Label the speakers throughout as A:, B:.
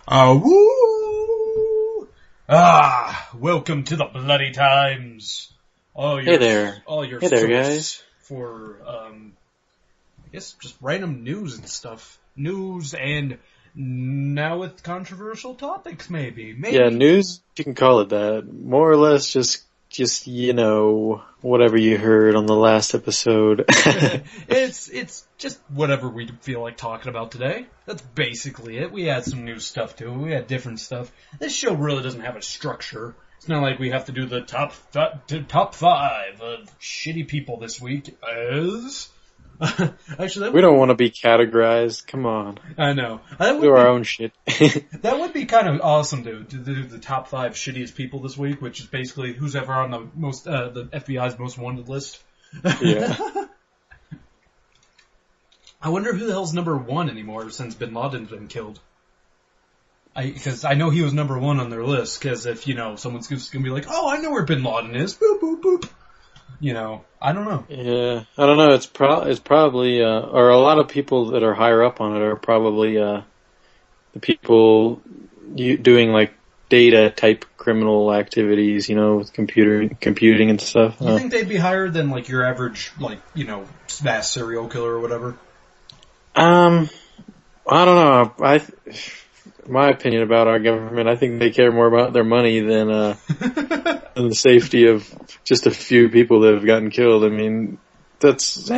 A: Woo! Welcome to the bloody times.
B: Hey there.
A: Hey
B: there, guys.
A: For, I guess just random news and stuff. News and now with controversial topics, maybe.
B: Yeah, news, you can call it that. More or less just, whatever you heard on the last episode.
A: It's just whatever we feel like talking about today. That's basically it. We had some new stuff too. We had different stuff. This show really doesn't have a structure. It's not like we have to do the top five of shitty people this week. Actually,
B: we don't want to be categorized. Come on.
A: I know.
B: Do our own shit.
A: That would be kind of awesome, dude, to do the top five shittiest people this week, which is basically who's ever on the FBI's most wanted list.
B: Yeah.
A: I wonder who the hell's number one anymore since Bin Laden's been killed. Because I know he was number one on their list, because if, someone's just going to be like, oh, I know where Bin Laden is, boop, boop, boop. I don't know.
B: Yeah, I don't know. It's probably, or a lot of people that are higher up on it are probably the people doing like data type criminal activities, with computing and stuff.
A: You think they'd be higher than like your average, mass serial killer or whatever?
B: I don't know. My opinion about our government, I think they care more about their money than the safety of just a few people that have gotten killed. I mean, that's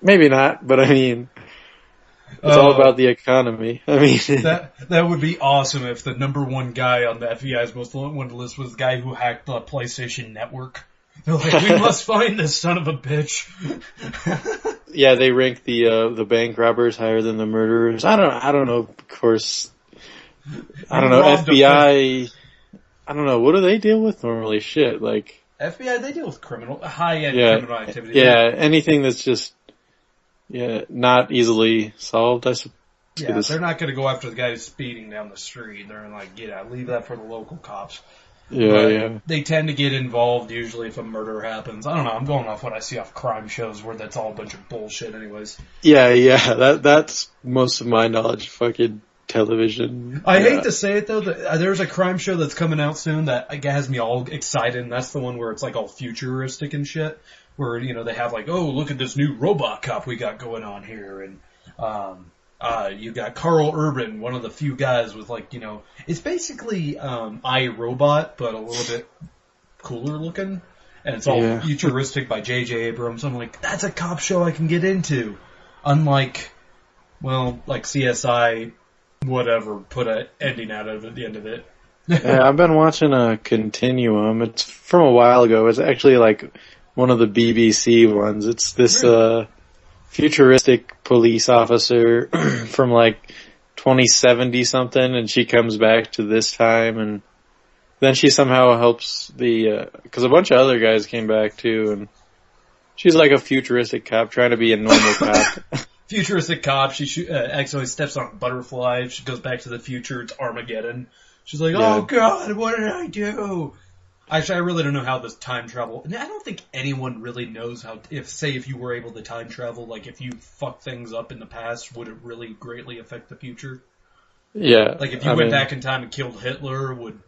B: maybe not, but I mean, it's all about the economy. I mean,
A: that would be awesome if the number one guy on the FBI's most wanted list was the guy who hacked the PlayStation Network. They're like, we must find this son of a bitch.
B: Yeah, they rank the bank robbers higher than the murderers. I don't know. Of course. I don't know, FBI, I don't know, what do they deal with normally? Shit, like...
A: FBI, they deal with high-end criminal activity.
B: Yeah, anything that's just, not easily solved, I suppose.
A: Yeah, they're not going to go after the guy who's speeding down the street. They're like, leave that for the local cops.
B: Yeah.
A: They tend to get involved usually if a murder happens. I don't know, I'm going off what I see off crime shows where that's all a bunch of bullshit anyways.
B: Yeah, that's most of my knowledge, fucking... television.
A: I hate to say it though, there's a crime show that's coming out soon that has me all excited, and that's the one where it's like all futuristic and shit, where, they have like, oh, look at this new robot cop we got going on here, and, you got Carl Urban, one of the few guys with like, it's basically, iRobot, but a little bit cooler looking, and it's all futuristic by J.J. Abrams. I'm like, that's a cop show I can get into. Unlike, like CSI, whatever, put an ending out of it at the end of it.
B: Yeah, I've been watching a Continuum. It's from a while ago. It's actually like one of the BBC ones. It's this futuristic police officer from like 2070 something, and she comes back to this time, and then she somehow helps because a bunch of other guys came back too, and she's like a futuristic cop trying to be a normal cop.
A: Futuristic cop, she accidentally steps on a butterfly, she goes back to the future, it's Armageddon. She's like, oh god, what did I do? Actually, I really don't know how this time travel, I don't think anyone really knows how, if you were able to time travel, like if you fuck things up in the past, would it really greatly affect the future?
B: Yeah.
A: Like if you went back in time and killed Hitler, would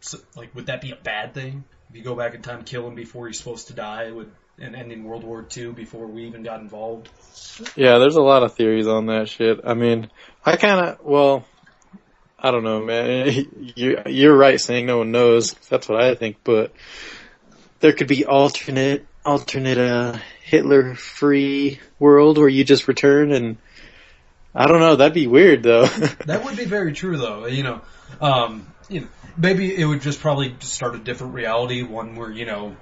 A: that be a bad thing? If you go back in time and kill him before he's supposed to die, and ending World War II before we even got involved?
B: Yeah, there's a lot of theories on that shit. I mean, I don't know, man. You're right saying no one knows. That's what I think, but there could be alternate Hitler-free world where you just return, and I don't know, that'd be weird though.
A: That would be very true though, maybe it would just probably start a different reality, one where,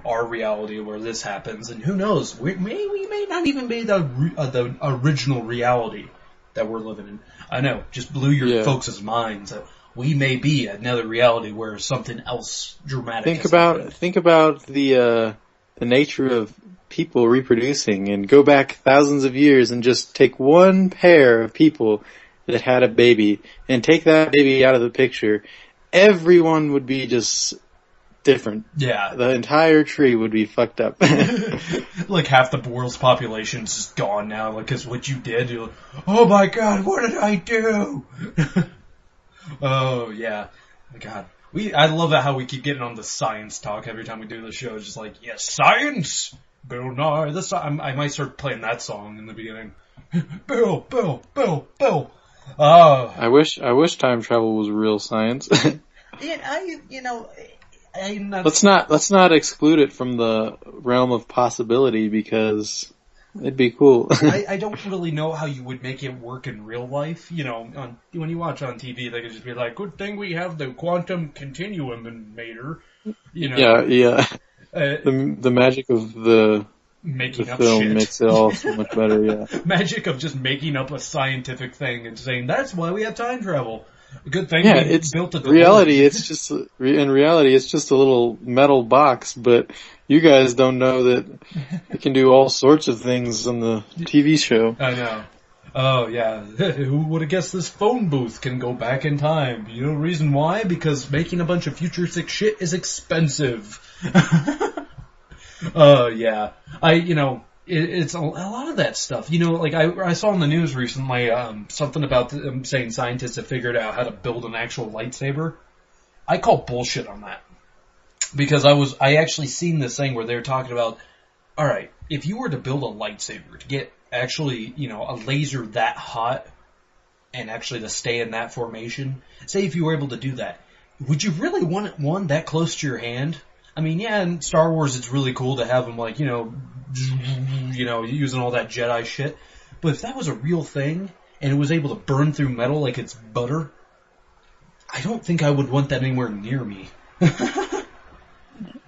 A: our reality where this happens, and who knows, we may not even be the original reality that we're living in. I know, just blew your folks' minds that we may be another reality where something else dramatic
B: Think about the nature of people reproducing, and go back thousands of years and just take one pair of people that had a baby and take that baby out of the picture. Everyone would be just different.
A: Yeah.
B: The entire tree would be fucked up.
A: Like half the world's population's just gone now, because what you did, you're like, oh my god, what did I do? Oh yeah, God. I love how we keep getting on the science talk every time we do the show. It's just like, yes, science! Bill Nye, I might start playing that song in the beginning. Bill, Bill, Bill, Bill. Oh.
B: I wish time travel was real science.
A: I'm not...
B: Let's not exclude it from the realm of possibility because it'd be cool.
A: I don't really know how you would make it work in real life. When you watch on TV, they could just be like, good thing we have the quantum continuum in Mater.
B: Yeah. The magic of the film
A: shit.
B: makes it all so much better, yeah.
A: Magic of just making up a scientific thing and saying, that's why we have time travel. A good thing
B: it's
A: built a
B: reality. In reality, it's just a little metal box, but you guys don't know that it can do all sorts of things on the TV show.
A: I know. Oh, yeah. Who would have guessed this phone booth can go back in time? You know the reason why? Because making a bunch of futuristic shit is expensive. Oh, yeah. It's a lot of that stuff. I saw in the news recently something about them saying scientists have figured out how to build an actual lightsaber. I call bullshit on that. Because I actually seen this thing where they're talking about, alright, if you were to build a lightsaber to get actually, a laser that hot and actually to stay in that formation, say if you were able to do that, would you really want one that close to your hand? I mean, yeah, in Star Wars it's really cool to have them using all that Jedi shit. But if that was a real thing, and it was able to burn through metal like it's butter, I don't think I would want that anywhere near me.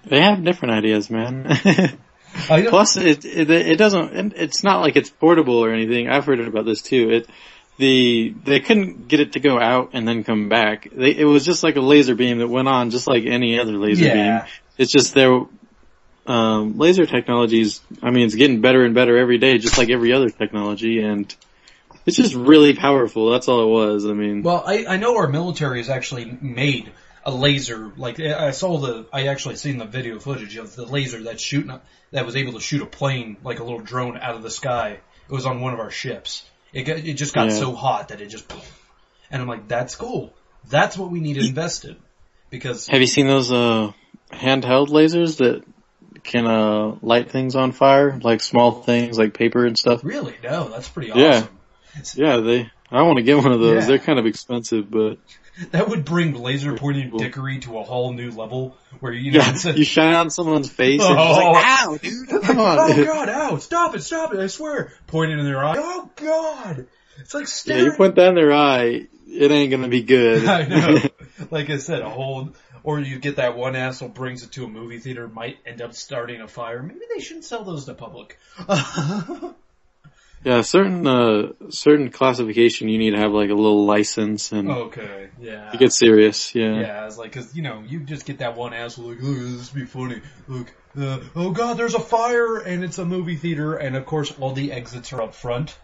B: They have different ideas, man. Plus, it doesn't, it's not like it's portable or anything. I've heard about this too. They couldn't get it to go out and then come back. It was just like a laser beam that went on just like any other laser beam. It's just laser technologies, it's getting better and better every day, just like every other technology, and it's just really powerful. That's all it was.
A: Well, I know our military has actually made a laser, like, I actually seen the video footage of the laser that was able to shoot a plane, like a little drone out of the sky. It was on one of our ships. It just got so hot that it just, and I'm like, that's cool. That's what we need to invest in. Because
B: have you seen those, handheld lasers that can light things on fire, like small things like paper and stuff?
A: Really? No, that's pretty awesome.
B: Yeah, I want to get one of those. Yeah. They're kind of expensive, but
A: that would bring laser pointing dickery to a whole new level where you
B: shine on someone's face and it's like, ow, dude, come on.
A: Oh God, ow, stop it, I swear. Pointing in their eye. Oh God. It's like staring.
B: Yeah, you point down their eye, it ain't gonna be good.
A: I know. Like I said, or you get that one asshole brings it to a movie theater, might end up starting a fire. Maybe they shouldn't sell those to public.
B: Yeah, certain classification you need to have like a little license and.
A: Okay, yeah.
B: To get serious, yeah.
A: Yeah, it's like, cause, you just get that one asshole like, look, this would be funny. Look, oh God, there's a fire and it's a movie theater and of course all the exits are up front.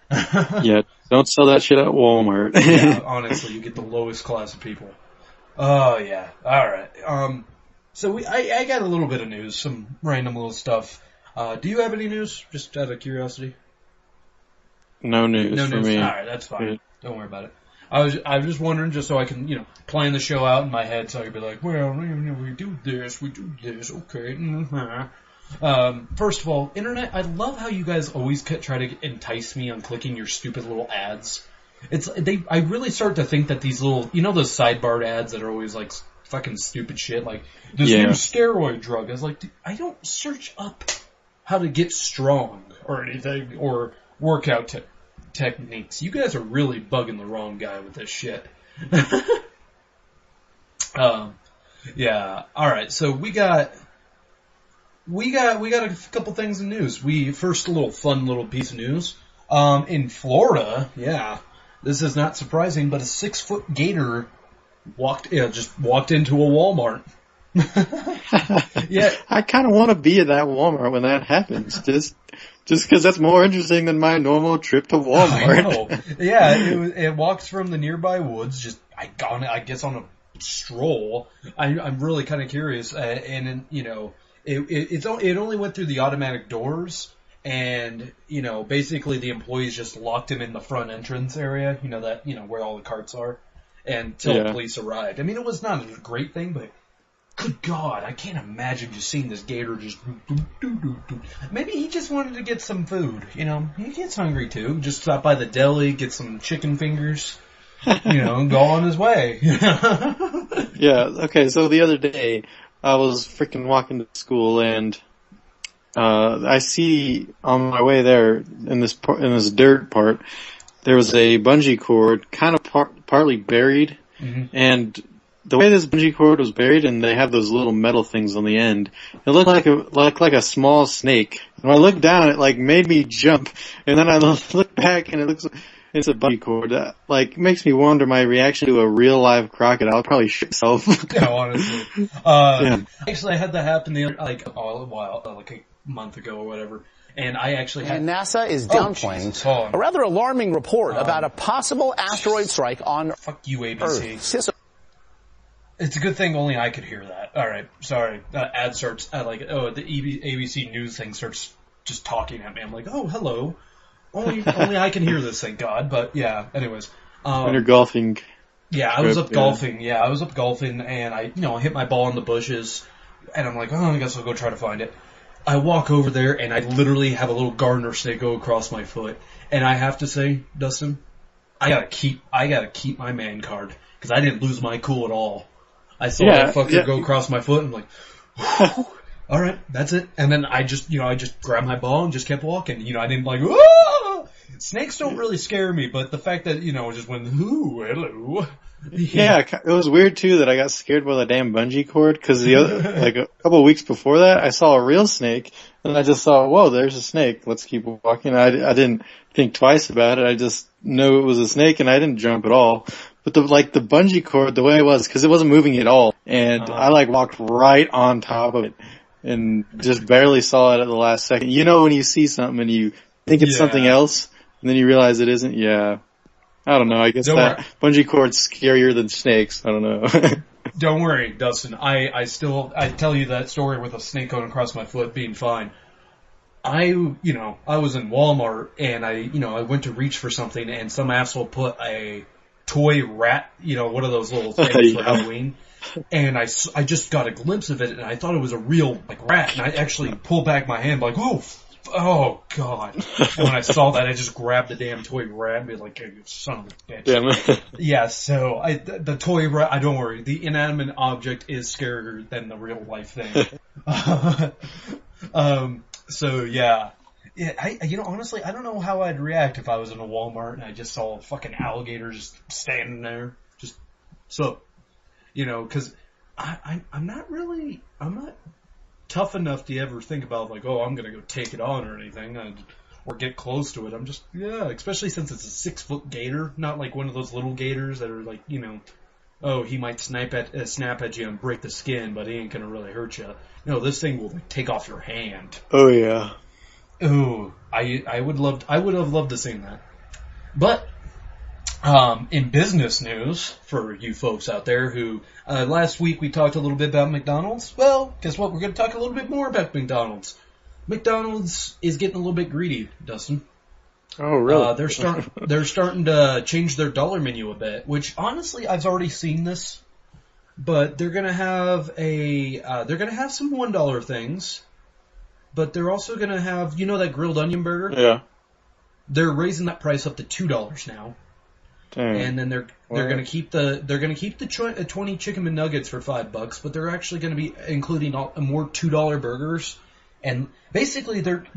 B: Yeah, don't sell that shit at Walmart.
A: Yeah, honestly, you get the lowest class of people. Oh yeah, alright. So I got a little bit of news, some random little stuff. Do you have any news? Just out of curiosity?
B: No news for me.
A: Alright, that's fine. Yeah. Don't worry about it. I was just wondering, just so I can, plan the show out in my head, so I could be like, well, we do this, okay. Mm-hmm. First of all, Internet, I love how you guys always try to entice me on clicking your stupid little ads. I really start to think that these little, those sidebar ads that are always like fucking stupid shit, like this new steroid drug. I was like, dude, I don't search up how to get strong or anything or workout techniques. You guys are really bugging the wrong guy with this shit. Yeah. All right. So we got a couple things in news. First, a fun little piece of news. In Florida, yeah, this is not surprising, but a 6-foot gator walked into a Walmart. Yeah,
B: I kind of want to be at that Walmart when that happens. Just because that's more interesting than my normal trip to Walmart.
A: I know. Yeah, it walks from the nearby woods. I guess on a stroll. I'm really kind of curious, and it only went through the automatic doors, and basically the employees just locked him in the front entrance area. Where all the carts are. until
B: Yeah.
A: police arrived. I mean, it was not a great thing, but good God, I can't imagine just seeing this gator just... Maybe he just wanted to get some food, you know. He gets hungry, too. Just stop by the deli, get some chicken fingers, you know, and go on his way.
B: Yeah, okay, so the other day, I was freaking walking to school, and I see on my way there, in this dirt part, there was a bungee cord, kind of partly buried, and the way this bungee cord was buried, and they have those little metal things on the end, it looked like a small snake. And when I looked down, it like made me jump, and then I looked back, and it's a bungee cord. Like, makes me wonder my reaction to a real live crocodile. I'll probably shit myself.
A: Yeah, honestly.
B: Yeah.
A: Actually, I had that happen like a month ago or whatever. And I actually had...
C: And NASA is
A: Jesus,
C: downplaying a rather alarming report about a possible asteroid strike on
A: Fuck you, ABC.
C: Earth.
A: It's a good thing only I could hear that. Alright, sorry. Ad starts, the ABC News thing starts just talking at me. I'm like, oh, hello. Only I can hear this, thank God. But yeah, anyways.
B: When you're golfing.
A: Yeah, I was up golfing. Yeah, I was up golfing, and I hit my ball in the bushes, and I'm like, oh, I guess I'll go try to find it. I walk over there, and I literally have a little gardener snake go across my foot. And I have to say, Dustin, I gotta keep my man card, because I didn't lose my cool at all. I saw that fucker go across my foot, and I'm like, all right, that's it. And then I just grabbed my ball and just kept walking. I didn't like, whoa! Snakes don't really scare me, but the fact that, just went, ooh, hello.
B: Yeah, it was weird too that I got scared by the damn bungee cord, because a couple of weeks before that, I saw a real snake, and I just saw, whoa, there's a snake, let's keep walking. I didn't think twice about it, I just knew it was a snake, and I didn't jump at all. But the bungee cord, the way it was, because it wasn't moving at all, and I walked right on top of it, and just barely saw it at the last second. When you see something and you think it's something else, and then you realize it isn't, yeah. I don't know, I guess bungee cord's scarier than snakes, I don't know.
A: Don't worry, Dustin, I tell you that story with a snake going across my foot being fine. I was in Walmart, and I went to reach for something, and some asshole put a toy rat, one of those little things for Halloween. And I just got a glimpse of it, and I thought it was a real, rat, and I actually pulled back my hand, oh, God. And when I saw that, I just grabbed the damn toy rat and be like, hey, you son of a bitch. Damn. Yeah, so the toy rat, don't worry, the inanimate object is scarier than the real life thing. So, yeah. Yeah, honestly, I don't know how I'd react if I was in a Walmart and I just saw a fucking alligator just standing there. Just, so, cause I'm not tough enough to ever think about, I'm gonna go take it on or anything, or get close to it. I'm just, especially since it's a 6-foot gator, not like one of those little gators that are he might snap at you and break the skin, but he ain't gonna really hurt you. No, this thing will take off your hand.
B: Oh yeah.
A: Ooh, I would have loved to see that. But, in business news, for you folks out there who, last week we talked a little bit about McDonald's. Well, guess what? We're going to talk a little bit more about McDonald's. McDonald's is getting a little bit greedy, Dustin.
B: Oh, really?
A: They're starting to change their dollar menu a bit, which honestly I've already seen this, but they're going to have some $1 things. But they're also going to have, that grilled onion burger?
B: Yeah.
A: They're raising that price up to $2 now. Dang. And then they're going to keep the 20 chicken McNuggets for $5, but they're actually going to be including more $2 burgers. And basically they're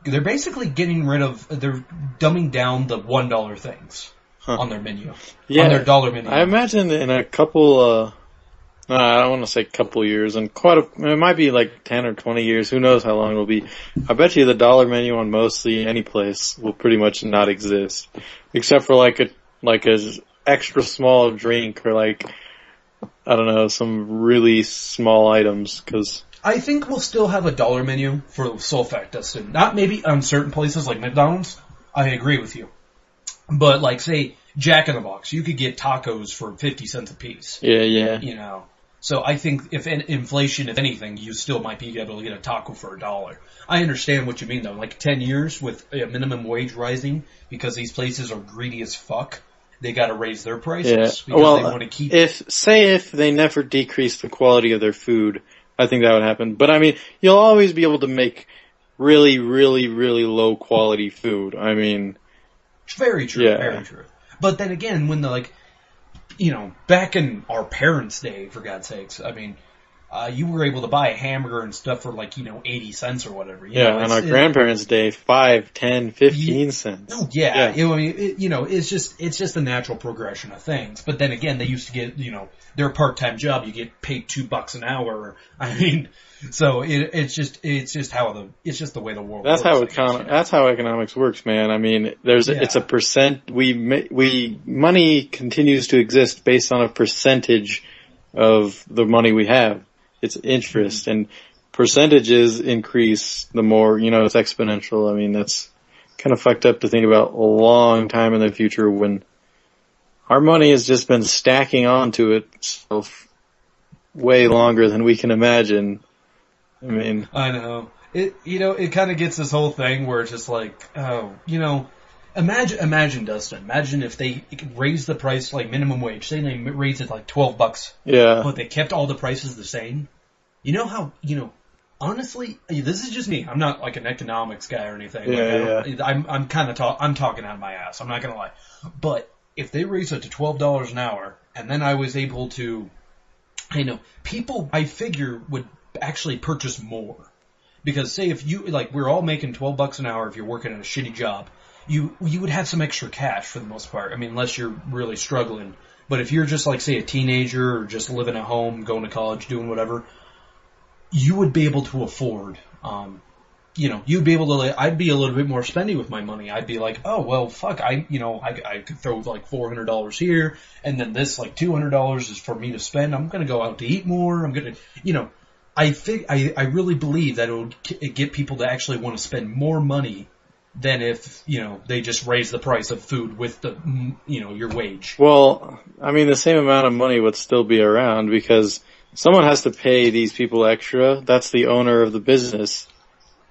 A: basically they're dumbing down the $1 things on their menu. Yeah. On their dollar menu.
B: I imagine in a couple I don't want to say couple years, and it might be 10 or 20 years, who knows how long it will be. I bet you the dollar menu on mostly any place will pretty much not exist. Except for a extra small drink or I don't know, some really small items, cause
A: I think we'll still have a dollar menu for sole fact, Dustin. Not maybe on certain places like McDonald's. I agree with you. But say Jack in the Box, you could get tacos for 50 cents a piece.
B: Yeah.
A: So I think if inflation, if anything, you still might be able to get a taco for $1. I understand what you mean though. 10 years with a minimum wage rising because these places are greedy as fuck they got to raise their prices
B: Yeah.
A: because
B: Well,
A: they want to keep.
B: if they never decrease the quality of their food, I think that would happen. But I mean, you'll always be able to make really, really, really low quality food. I mean,
A: Very true,
B: yeah.
A: very true. But then again, when back in our parents' day, for God's sakes, I mean, you were able to buy a hamburger and stuff for 80 cents or whatever.
B: On our grandparents' day, 5, 10, 15 cents.
A: Oh yeah, it's just the natural progression of things. But then again, they used to get, their part-time job, you get paid $2 an hour. I mean, so it's just the way the world
B: That's
A: works.
B: That's how economics works, man. I mean, it's a percent. Money continues to exist based on a percentage of the money we have. It's interest, and percentages increase the more, it's exponential. I mean, that's kind of fucked up to think about a long time in the future when our money has just been stacking onto itself way longer than we can imagine. I mean,
A: I know. It kind of gets this whole thing where it's just imagine Dustin. Imagine if they raised the price minimum wage. Say they raised it $12.
B: yeah.
A: But they kept all the prices the same. You know how, honestly, this is just me. I'm not an economics guy or anything. I'm talking out of my ass. I'm not going to lie. But if they raised it to $12 an hour and then I was able to, people I figure would actually purchase more. Because say if you, we're all making $12 an hour if you're working at a shitty job, you would have some extra cash for the most part. I mean, unless you're really struggling. But if you're just say a teenager or just living at home, going to college, doing whatever, you would be able to afford, you'd be able to, I'd be a little bit more spendy with my money. I'd be like, oh, well, fuck, I could throw $400 here, and then this $200 is for me to spend. I'm going to go out to eat more. I'm going to, I really believe that it would get people to actually want to spend more money than if, they just raise the price of food with the, your wage.
B: Well, I mean, the same amount of money would still be around because someone has to pay these people extra. That's the owner of the business.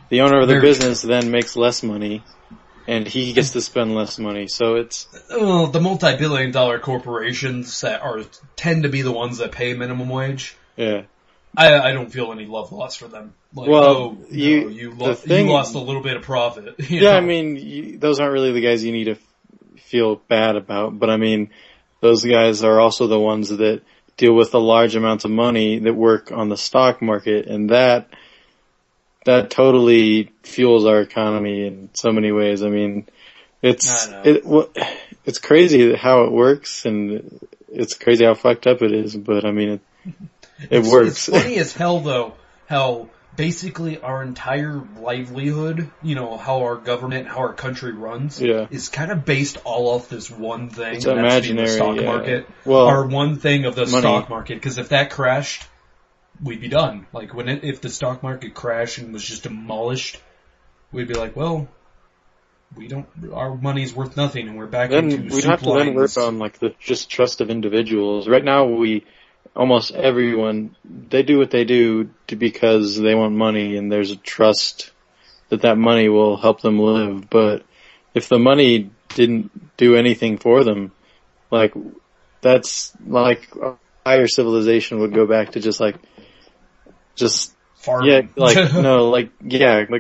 B: The owner of the business then makes less money, and he gets to spend less money. So it's
A: the multi-billion-dollar corporations that tend to be the ones that pay minimum wage.
B: Yeah,
A: I don't feel any love lost for them. You lost a little bit of profit.
B: I mean, those aren't really the guys you need to feel bad about. But I mean, those guys are also the ones that deal with the large amounts of money that work on the stock market, and that totally fuels our economy in so many ways. I mean, it's crazy how it works, and it's crazy how fucked up it is. But I mean, it works.
A: It's funny as hell, though, how basically our entire livelihood, how our government, how our country runs, is kind of based all off this one thing.
B: It's imaginary,
A: the stock market.
B: Well,
A: our one thing of the
B: money.
A: Stock market. Because if that crashed, we'd be done. If the stock market crashed and was just demolished, we'd be like, well, our money's worth nothing, and we're back into
B: we'd have to then work on the just trust of individuals. Right now, almost everyone, they do what they do because they want money, and there's a trust that money will help them live. But if the money didn't do anything for them, that's higher civilization would go back to just
A: farming.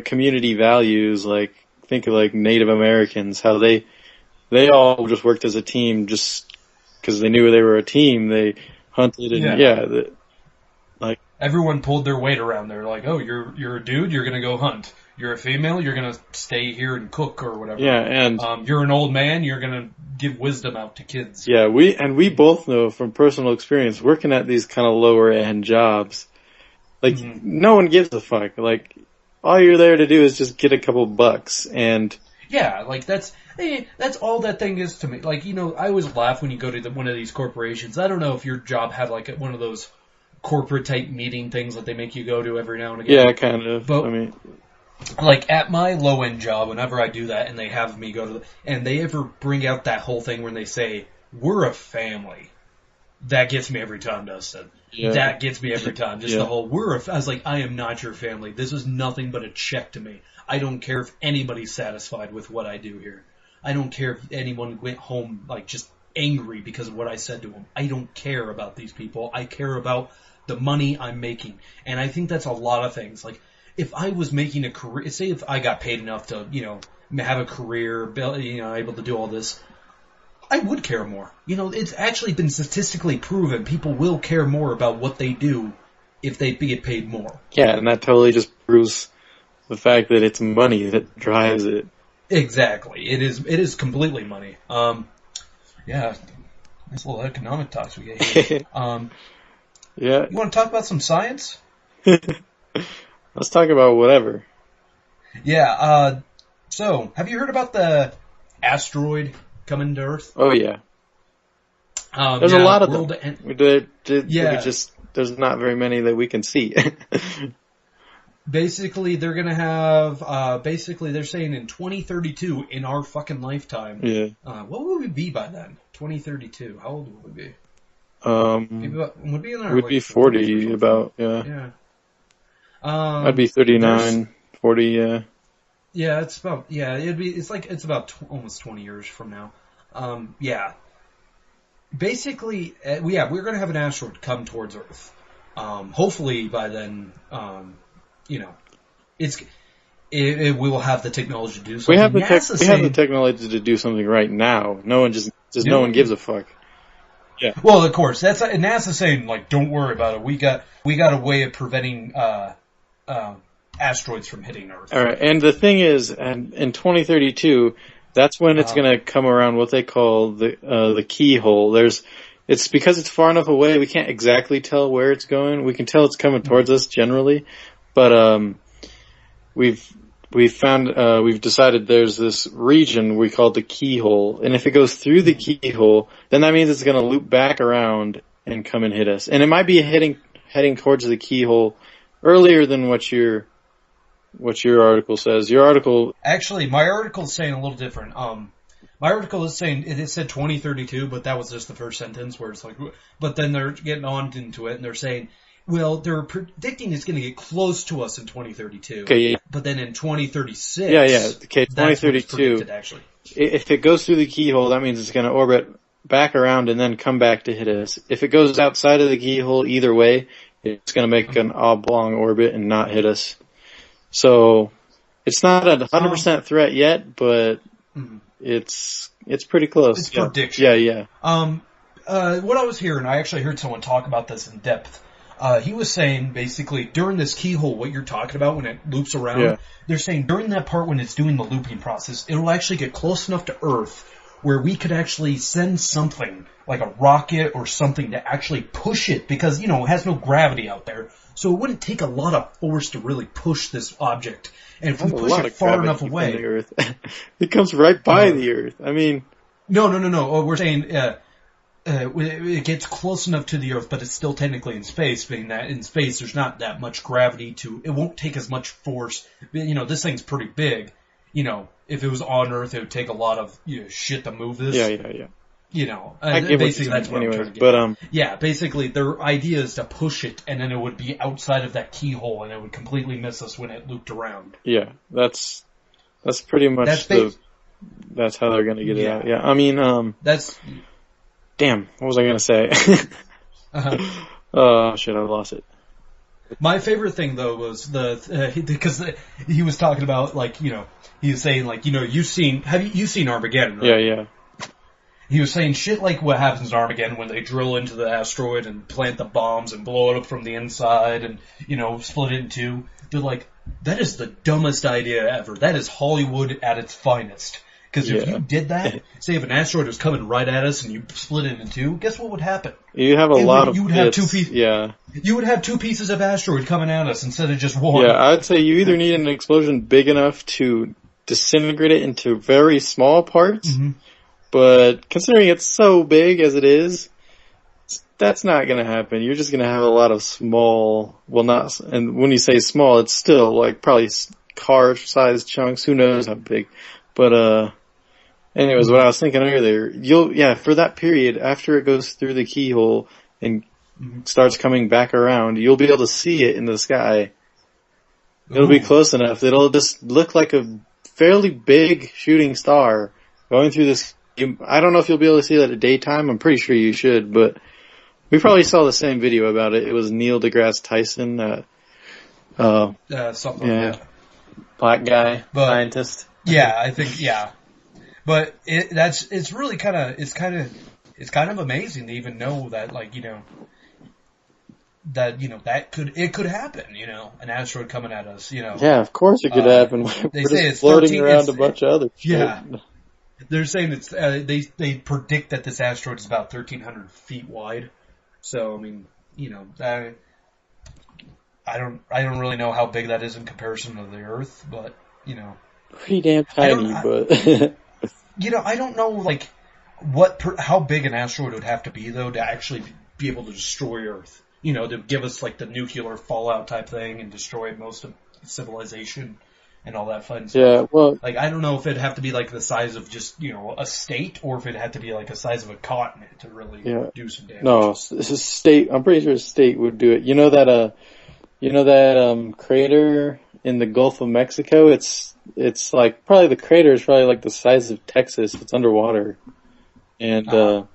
B: Community values. Think of Native Americans, how they all just worked as a team just because they knew they were a team. They hunted and
A: everyone pulled their weight around. They're like, oh, you're a dude, you're gonna go hunt. You're a female, you're gonna stay here and cook or whatever.
B: Yeah, and
A: you're an old man, you're gonna give wisdom out to kids.
B: Yeah, we both know from personal experience working at these kind of lower end jobs. No one gives a fuck. All you're there to do is just get a couple bucks, and
A: that's all that thing is to me. I always laugh when you go to one of these corporations. I don't know if your job had one of those corporate type meeting things that they make you go to every now and again.
B: Yeah, kind of.
A: But, I mean, at my low end job, whenever I do that and they have me go and they ever bring out that whole thing when they say, we're a family. That gets me every time, Dustin. Yeah. That gets me every time. Just the whole, I was like, I am not your family. This is nothing but a check to me. I don't care if anybody's satisfied with what I do here. I don't care if anyone went home, just angry because of what I said to them. I don't care about these people. I care about the money I'm making. And I think that's a lot of things. Like, if I was making a career, say if I got paid enough to, have a career, able to do all this, I would care more. It's actually been statistically proven people will care more about what they do if they get paid more.
B: Yeah, and that totally just proves the fact that it's money that drives it.
A: Exactly. It is completely money. Yeah. Nice little economic talks we get here.
B: Yeah.
A: You want to talk about some science?
B: Let's talk about whatever.
A: Yeah, so, have you heard about the asteroid coming to Earth?
B: Oh, yeah. There's a lot of them. There's not very many that we can see.
A: Basically, they're gonna have, they're saying in 2032, in our fucking lifetime.
B: Yeah.
A: What would we be by then? 2032. How old would we be? Would be in our,
B: we'd be 40 about, yeah.
A: Yeah.
B: I'd be 39, 40, yeah.
A: Yeah, it's about almost 20 years from now. Yeah. Basically, we're going to have an asteroid come towards Earth. Hopefully by then, we will have the technology to do something.
B: We have the technology to do something right now. No one no one gives a fuck. Yeah.
A: Well, of course, NASA saying, like, don't worry about it. We got a way of preventing, asteroids from hitting Earth.
B: All right, and the thing is, in 2032, that's when it's going to come around what they call the keyhole. It's because it's far enough away, we can't exactly tell where it's going. We can tell it's coming towards us generally, but we've decided there's this region we call the keyhole, and if it goes through the keyhole, then that means it's going to loop back around and come and hit us. And it might be heading towards the keyhole earlier than what your article says. Your article...
A: Actually, my article is saying a little different. My article is saying, it said 2032, but that was just the first sentence where it's like, but then they're getting on into it and they're saying, well, they're predicting it's going to get close to us in 2032.
B: Okay, yeah.
A: But then in 2036...
B: Yeah, okay, 2032.
A: Actually.
B: If it goes through the keyhole, that means it's going to orbit back around and then come back to hit us. If it goes outside of the keyhole, either way, it's going to make an oblong orbit and not hit us. So, it's not a 100% threat yet, but it's pretty close.
A: It's prediction.
B: Yeah.
A: What I was hearing, I actually heard someone talk about this in depth. He was saying, basically, during this keyhole, what you're talking about when it loops around, they're saying during that part when it's doing the looping process, it'll actually get close enough to Earth where we could actually send something, like a rocket or something, to actually push it, because, it has no gravity out there. So it wouldn't take a lot of force to really push this object. And if we push it far enough away...
B: The Earth. It comes right by the Earth. I mean...
A: No. We're saying it gets close enough to the Earth, but it's still technically in space, being that in space there's not that much gravity to... It won't take as much force. This thing's pretty big. If it was on Earth, it would take a lot of shit to move this.
B: Yeah.
A: Basically that's what I'm trying to get.
B: But,
A: yeah, basically their idea is to push it, and then it would be outside of that keyhole, and it would completely miss us when it looped around.
B: Yeah, that's pretty much that's how they're gonna get it out. Yeah, I mean, damn, what was I gonna say? Oh shit, I lost it.
A: My favorite thing though was because he was talking about, like, he was saying, like, you've seen Armageddon, right?
B: Yeah.
A: He was saying shit like what happens in Armageddon when they drill into the asteroid and plant the bombs and blow it up from the inside and, split it in two. They're like, that is the dumbest idea ever. That is Hollywood at its finest. Because if you did that, say if an asteroid was coming right at us and you split it in two, guess what would happen?
B: You have
A: you would have two pieces.
B: Yeah.
A: You would have two pieces of asteroid coming at us instead of just one.
B: Yeah, I'd say you either need an explosion big enough to disintegrate it into very small parts, but considering it's so big as it is, that's not going to happen. You're just going to have a lot of small, and when you say small, it's still like probably car-sized chunks. Who knows how big? But, anyways, what I was thinking earlier, for that period, after it goes through the keyhole and starts coming back around, you'll be able to see it in the sky. It'll be close enough that it'll just look like a fairly big shooting star going through this I don't know if you'll be able to see that at daytime. I'm pretty sure you should, but we probably saw the same video about it. It was Neil deGrasse Tyson,
A: something like that.
B: Black guy, scientist.
A: Yeah, I think, yeah. But it's really kind of amazing to even know that, like, that could happen, an asteroid coming at us,
B: Yeah, of course it could happen.
A: They
B: We're
A: say
B: just
A: it's
B: floating around a bunch of other shit.
A: Yeah. They're saying it's, they predict that this asteroid is about 1,300 feet wide. So, I mean, I don't really know how big that is in comparison to the Earth, but,
B: Pretty damn tiny, but...
A: I don't know, like, how big an asteroid would have to be, though, to actually be able to destroy Earth. To give us, like, the nuclear fallout type thing and destroy most of civilization and all that fun stuff.
B: Yeah, well...
A: Like, I don't know if it'd have to be, like, the size of just, a state, or if it'd have to be, like, the size of a continent to really do some damage.
B: No, state, I'm pretty sure a state would do it. You know that crater in the Gulf of Mexico? It's like, probably the crater is probably like the size of Texas. It's underwater. And,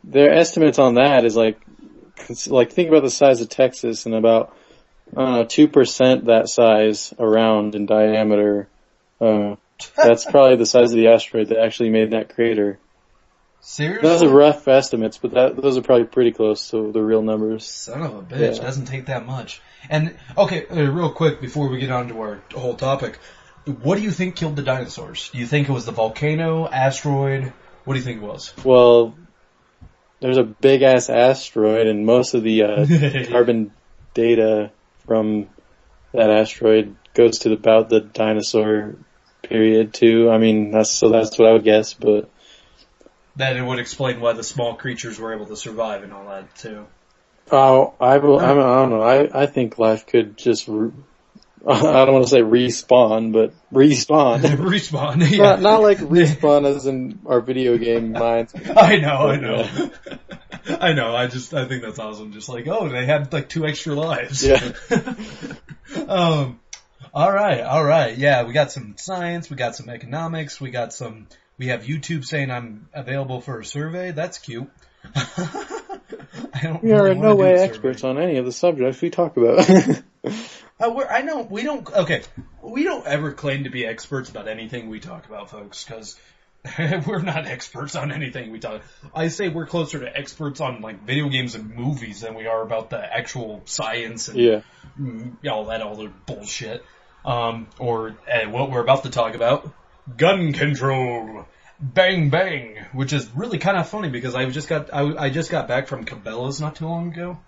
B: their estimates on that is like, think about the size of Texas and about, 2% that size around in diameter. That's probably the size of the asteroid that actually made that crater.
A: Seriously?
B: Those are rough estimates, but those are probably pretty close to the real numbers.
A: Son of a bitch. Doesn't take that much. And, okay, real quick, before we get on to our whole topic, what do you think killed the dinosaurs? Do you think it was the volcano, asteroid? What do you think it was?
B: Well, there's a big-ass asteroid, and most of the carbon data from that asteroid goes to about the dinosaur period, too. I mean, that's what I would guess, but...
A: That it would explain why the small creatures were able to survive and all that, too.
B: Oh, I don't know. I think life could just... I don't want to say respawn, but respawn.
A: Respawn, yeah.
B: Not like respawn as in our video game minds.
A: I know. I know, I think that's awesome. Just like, they had like 2 extra lives.
B: Yeah.
A: Alright. Yeah, we got some science, we got some economics, we have YouTube saying I'm available for a survey. That's cute.
B: We are in no way experts on any of the subjects we talk about.
A: We don't ever claim to be experts about anything we talk about, folks, because we're not experts on anything we talk. I say we're closer to experts on, like, video games and movies than we are about the actual science and all that other bullshit. Or what we're about to talk about, gun control. Bang bang, which is really kind of funny because I just got back from Cabela's not too long ago,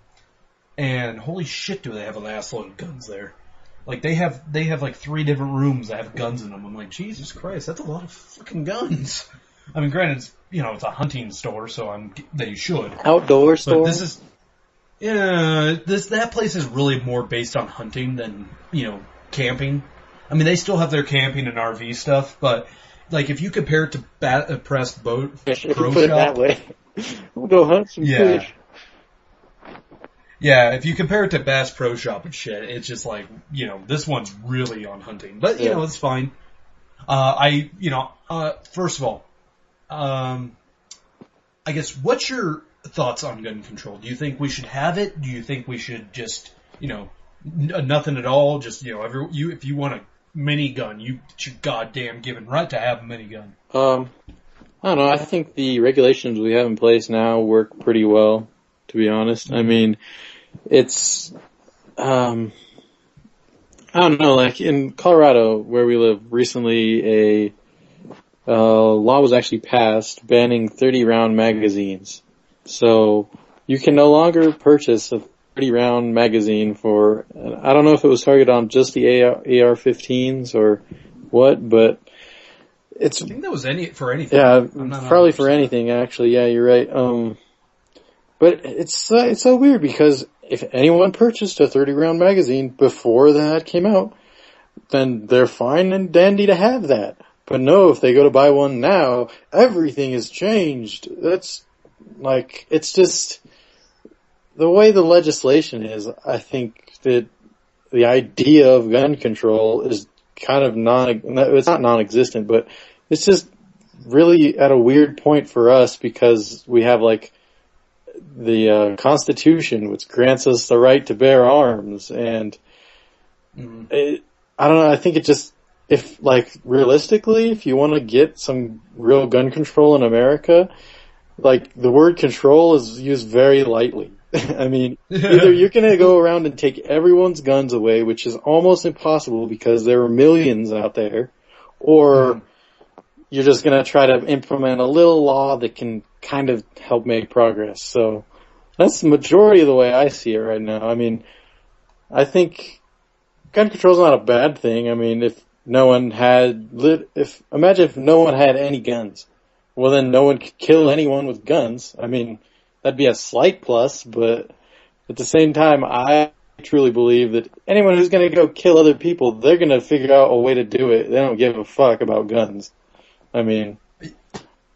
A: and holy shit, do they have an assload of guns there? Like they have like 3 different rooms that have guns in them. I'm like, Jesus Christ, that's a lot of fucking guns. I mean, granted, it's a hunting store, so they should
B: outdoor store.
A: But this is that place is really more based on hunting than camping. I mean, they still have their camping and RV stuff, but. Like, if you compare it to Press Pro Shop...
B: that way. We'll go hunt some fish.
A: Yeah, if you compare it to Bass Pro Shop and shit, it's just like, this one's really on hunting. But, it's fine. First of all, I guess, what's your thoughts on gun control? Do you think we should have it? Do you think we should just, nothing at all? Just, if you want to... minigun, you should goddamn given right to have a minigun.
B: I don't know, I think the regulations we have in place now work pretty well, to be honest. I mean, it's, I don't know, like in Colorado, where we live, recently a law was actually passed banning 30-round magazines. So, you can no longer purchase a 30-round magazine for, I don't know if it was targeted on just the AR-15s or what, but it's... I
A: think that was for anything.
B: Yeah, probably for anything, actually. Yeah, you're right. But it's so weird because if anyone purchased a 30-round magazine before that came out, then they're fine and dandy to have that. But no, if they go to buy one now, everything has changed. That's, like, it's just... The way the legislation is, I think that the idea of gun control is kind of it's not non-existent, but it's just really at a weird point for us because we have like the Constitution, which grants us the right to bear arms, and I don't know. I think it just, if like realistically, if you want to get some real gun control in America, like the word control is used very lightly. I mean, either you're going to go around and take everyone's guns away, which is almost impossible because there are millions out there, or you're just going to try to implement a little law that can kind of help make progress. So that's the majority of the way I see it right now. I mean, I think gun control is not a bad thing. I mean, imagine if no one had any guns. Well, then no one could kill anyone with guns. I mean, that'd be a slight plus, but at the same time, I truly believe that anyone who's going to go kill other people, they're going to figure out a way to do it. They don't give a fuck about guns. I mean,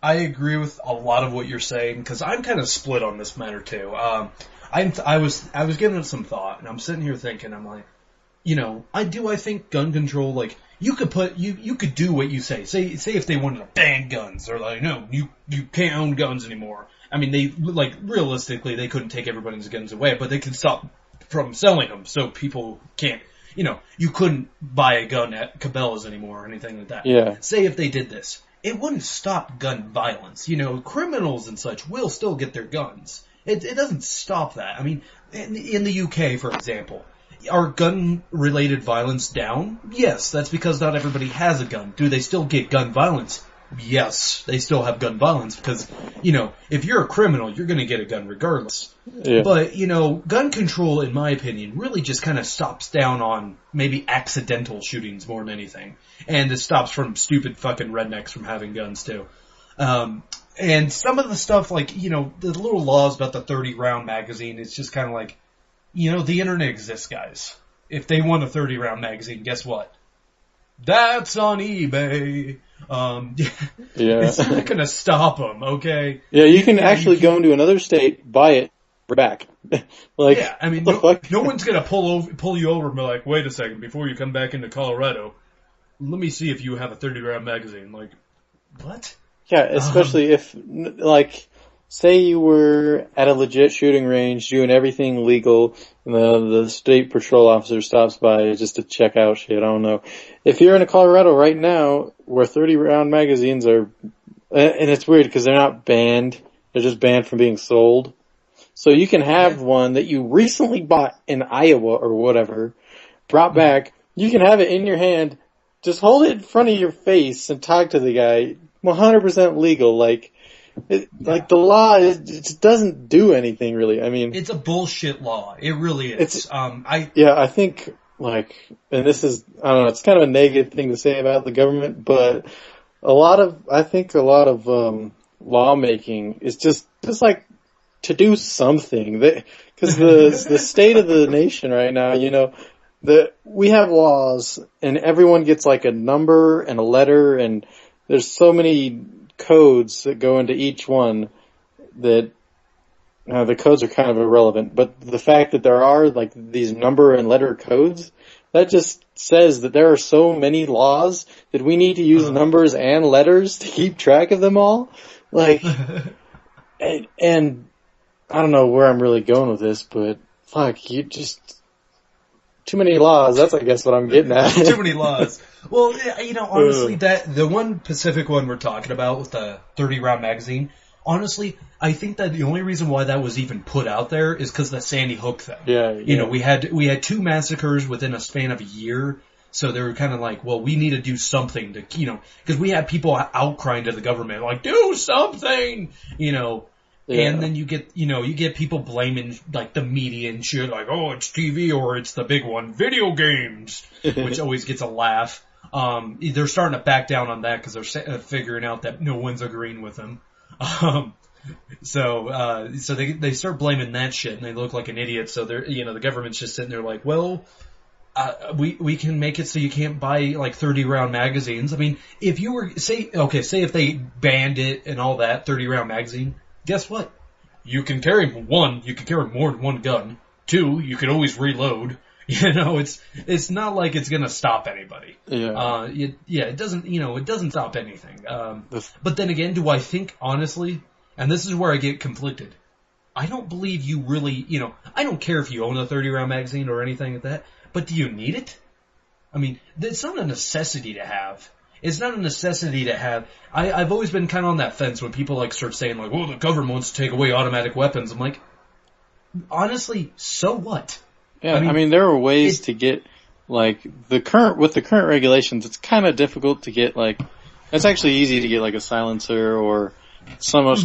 A: I agree with a lot of what you're saying because I'm kind of split on this matter too. I was giving it some thought, and I'm sitting here thinking, I'm like, I think gun control, like, you could do what you say. Say if they wanted to ban guns, or like, no, you can't own guns anymore. I mean, they, like, realistically, they couldn't take everybody's guns away, but they could stop from selling them so people can't, you couldn't buy a gun at Cabela's anymore or anything like that.
B: Yeah.
A: Say if they did this, it wouldn't stop gun violence. Criminals and such will still get their guns. It doesn't stop that. I mean, in the UK, for example, are gun-related violence down? Yes, that's because not everybody has a gun. Do they still get gun violence? Yes, they still have gun violence because, if you're a criminal, you're going to get a gun regardless.
B: Yeah.
A: But, gun control, in my opinion, really just kind of stops down on maybe accidental shootings more than anything. And it stops from stupid fucking rednecks from having guns too. And some of the stuff like, the little laws about the 30-round magazine, it's just kind of like, the internet exists, guys. If they want a 30-round magazine, guess what? That's on eBay.
B: Yeah.
A: It's not gonna stop them, okay?
B: Yeah, you can actually go into another state, buy it, bring it back. Like,
A: yeah, I mean, no one's gonna pull you over and be like, wait a second, before you come back into Colorado, let me see if you have a 30-round magazine. Like, what?
B: Yeah, especially if, like, say you were at a legit shooting range doing everything legal, and the state patrol officer stops by just to check out shit, I don't know. If you're in Colorado right now, where 30-round magazines are, and it's weird because they're not banned, they're just banned from being sold. So you can have one that you recently bought in Iowa or whatever, brought back, you can have it in your hand, just hold it in front of your face and talk to the guy, 100% legal, like the law it just doesn't do anything really. I mean,
A: it's a bullshit law. It really is.
B: I think and this is, I don't know, it's kind of a negative thing to say about the government, but a lot of lawmaking is just like to do something. Because the state of the nation right now, we have laws and everyone gets like a number and a letter, and there's so many codes that go into each one that the codes are kind of irrelevant, but the fact that there are like these number and letter codes, that just says that there are so many laws that we need to use numbers and letters to keep track of them all. Like, and I don't know where I'm really going with this, but fuck, too many laws. That's, I guess, what I'm getting at.
A: Too many laws. Well, honestly, the one Pacific one we're talking about with the 30-round magazine, honestly, I think that the only reason why that was even put out there is because of the Sandy Hook thing.
B: Yeah.
A: We had 2 massacres within a span of a year, so they were kind of like, well, we need to do something to, because we had people outcrying to the government, like, do something, Yeah. And then you get people blaming like the media and shit, like, oh, it's TV or it's the big one, video games, which always gets a laugh. They're starting to back down on that because they're figuring out that no one's agreeing with them. So they start blaming that shit and they look like an idiot. So they're, the government's just sitting there like, well, we can make it so you can't buy like 30-round magazines. I mean, if you were, say if they banned it and all that, 30-round magazine, guess what? You can carry more than one gun. 2, you can always reload. You know, it's not like it's gonna stop anybody.
B: Yeah.
A: It doesn't, it doesn't stop anything. But then again, do I think, honestly, and this is where I get conflicted, I don't believe you really, I don't care if you own a 30-round magazine or anything like that, but do you need it? I mean, it's not a necessity to have. It's not a necessity to have. I've always been kind of on that fence when people like start saying like, "Oh, the government wants to take away automatic weapons." I'm like, honestly, so what?
B: Yeah, I mean there are ways to get like with the current regulations. It's kind of difficult to get like. It's actually easy to get like a silencer, or somewhat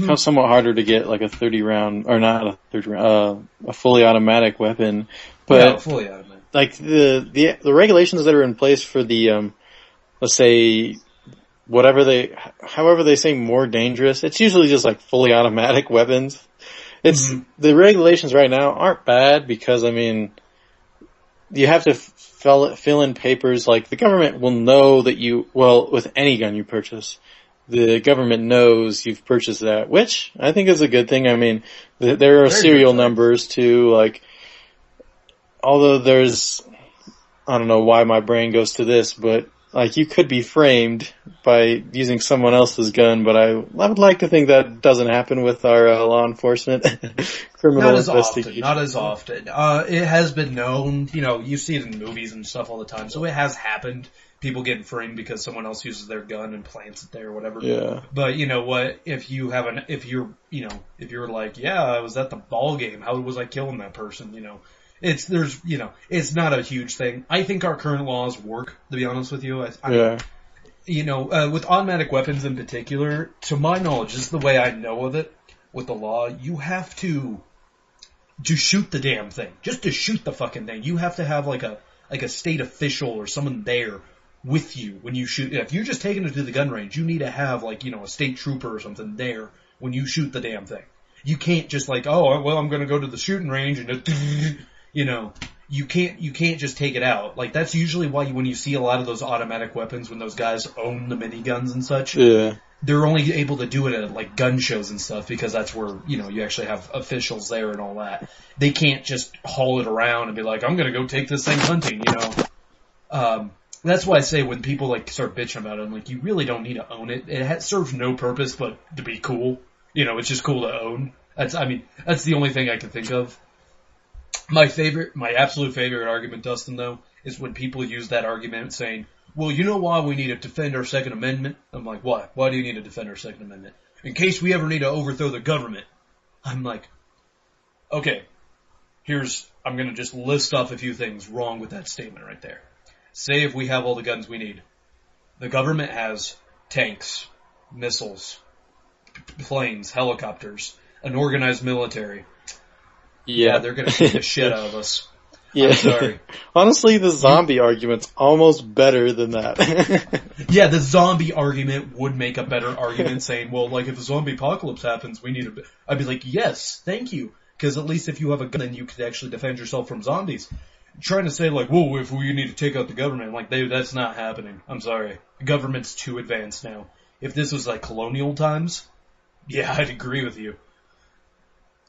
B: harder to get like a 30-round or not a 30-round, a fully automatic weapon. But
A: fully automatic.
B: Like the regulations that are in place for the let's say however they say more dangerous, it's usually just like fully automatic weapons. It's the regulations right now aren't bad because I mean you have to fill in papers. Like the government will know that with any gun you purchase, the government knows you've purchased that, which I think is a good thing. I mean, there are serial numbers too, like, although I don't know why my brain goes to this, but like you could be framed by using someone else's gun, but I would like to think that doesn't happen with our law enforcement criminal investigation.
A: Not as often. It has been known, you see it in movies and stuff all the time, so it has happened. People getting framed because someone else uses their gun and plants it there or whatever.
B: Yeah.
A: But you know what? If you're like, yeah, I was at the ball game. How was I killing that person? It's not a huge thing. I think our current laws work, to be honest with you. With automatic weapons in particular, to my knowledge, just the way I know of it, with the law, you have to shoot the damn thing. Just to shoot the fucking thing. You have to have like a state official or someone there with you when you shoot. If you're just taking it to the gun range, you need to have a state trooper or something there when you shoot the damn thing. You can't just like, oh, well, I'm gonna go to the shooting range and just, you can't just take it out. Like that's usually why when you see a lot of those automatic weapons, when those guys own the miniguns and such, they're only able to do it at like gun shows and stuff because that's where, you actually have officials there and all that. They can't just haul it around and be like, I'm gonna go take this thing hunting, That's why I say when people like start bitching about it, I'm like, you really don't need to own it. It serves no purpose but to be cool. It's just cool to own. That's the only thing I can think of. My absolute favorite argument, Dustin, though, is when people use that argument saying, well, you know why we need to defend our Second Amendment? I'm like, why? Why do you need to defend our Second Amendment? In case we ever need to overthrow the government. I'm like, okay, I'm going to just list off a few things wrong with that statement right there. Say if we have all the guns we need. The government has tanks, missiles, planes, helicopters, an organized military. Yeah, they're going to beat the shit out of us. Yeah. I'm sorry.
B: Honestly, the zombie argument's almost better than that.
A: Yeah, the zombie argument would make a better argument saying, well, like if a zombie apocalypse happens, I'd be like, yes, thank you. Because at least if you have a gun, then you could actually defend yourself from zombies. Trying to say like, whoa, if we need to take out the government, like that's not happening. I'm sorry. The government's too advanced now. If this was like colonial times, yeah, I'd agree with you.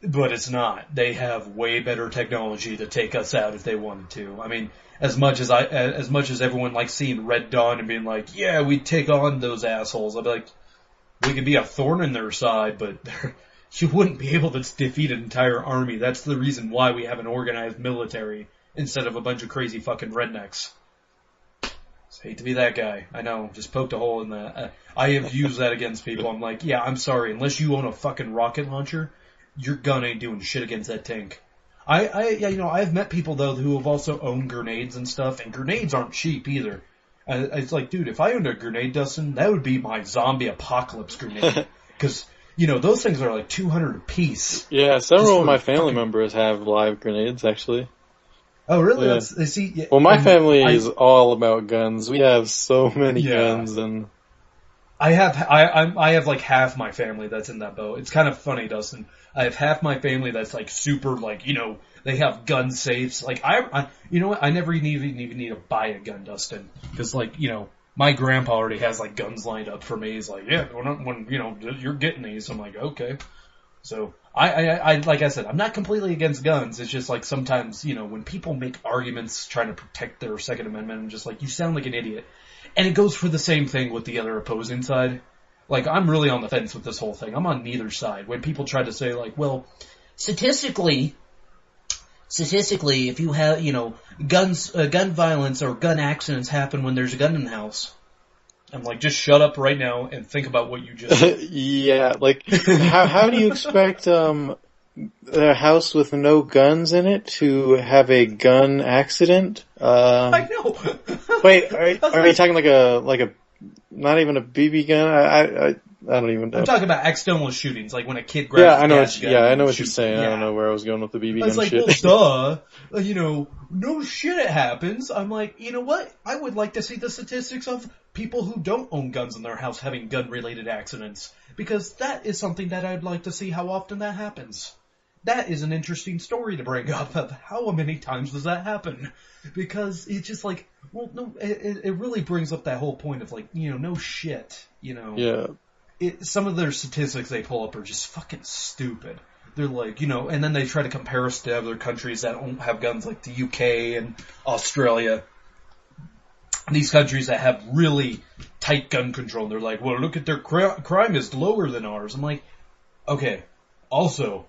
A: But it's not. They have way better technology to take us out if they wanted to. I mean, as much as everyone likes seeing Red Dawn and being like, yeah, we take on those assholes, I'd be like, we could be a thorn in their side, but you wouldn't be able to defeat an entire army. That's the reason why we have an organized military instead of a bunch of crazy fucking rednecks. Just hate to be that guy. I know, just poked a hole in that. I have used that against people. I'm like, yeah, I'm sorry, unless you own a fucking rocket launcher, your gun ain't doing shit against that tank. I've met people though who have also owned grenades and stuff, and grenades aren't cheap either. It's like, dude, if I owned a grenade, Dustin, that would be my zombie apocalypse grenade. Because, those things are like $200 a piece.
B: Yeah, several of my family members have live grenades, actually.
A: Oh, really?
B: Yeah. Well, my family is all about guns. We have so many guns, and
A: I have like half my family that's in that boat. It's kind of funny, Dustin. I have half my family that's like super, like, they have gun safes. Like I never even need to buy a gun, Dustin, because like, my grandpa already has like guns lined up for me. He's like, yeah, when you're getting these, I'm like, okay. So I like I said, I'm not completely against guns. It's just like sometimes, when people make arguments trying to protect their Second Amendment, I'm just like, you sound like an idiot. And it goes for the same thing with the other opposing side. Like, I'm really on the fence with this whole thing. I'm on neither side. When people try to say, like, well, statistically, if you have, gun violence or gun accidents happen when there's a gun in the house. I'm like, just shut up right now and think about what you just said.
B: Yeah, like, how do you expect, a house with no guns in it to have a gun accident?
A: I know.
B: Wait, are you talking like a, not even a BB gun? I don't even know.
A: I'm talking about accidental shootings, like when a kid grabs
B: I know
A: gas gun.
B: I know what you're
A: shoots.
B: saying.
A: Yeah.
B: I don't know where I was going with the BB gun
A: It's like,
B: shit.
A: well, duh. No shit it happens. I'm like, you know what? I would like to see the statistics of people who don't own guns in their house having gun-related accidents. Because that is something that I'd like to see how often that happens. That is an interesting story to bring up of how many times does that happen. Because it's just like, well, no, it really brings up that whole point of like, no shit,
B: Yeah.
A: Some of their statistics they pull up are just fucking stupid. They're like, and then they try to compare us to other countries that don't have guns, like the UK and Australia. These countries that have really tight gun control. They're like, well, look at their crime is lower than ours. I'm like, okay. Also,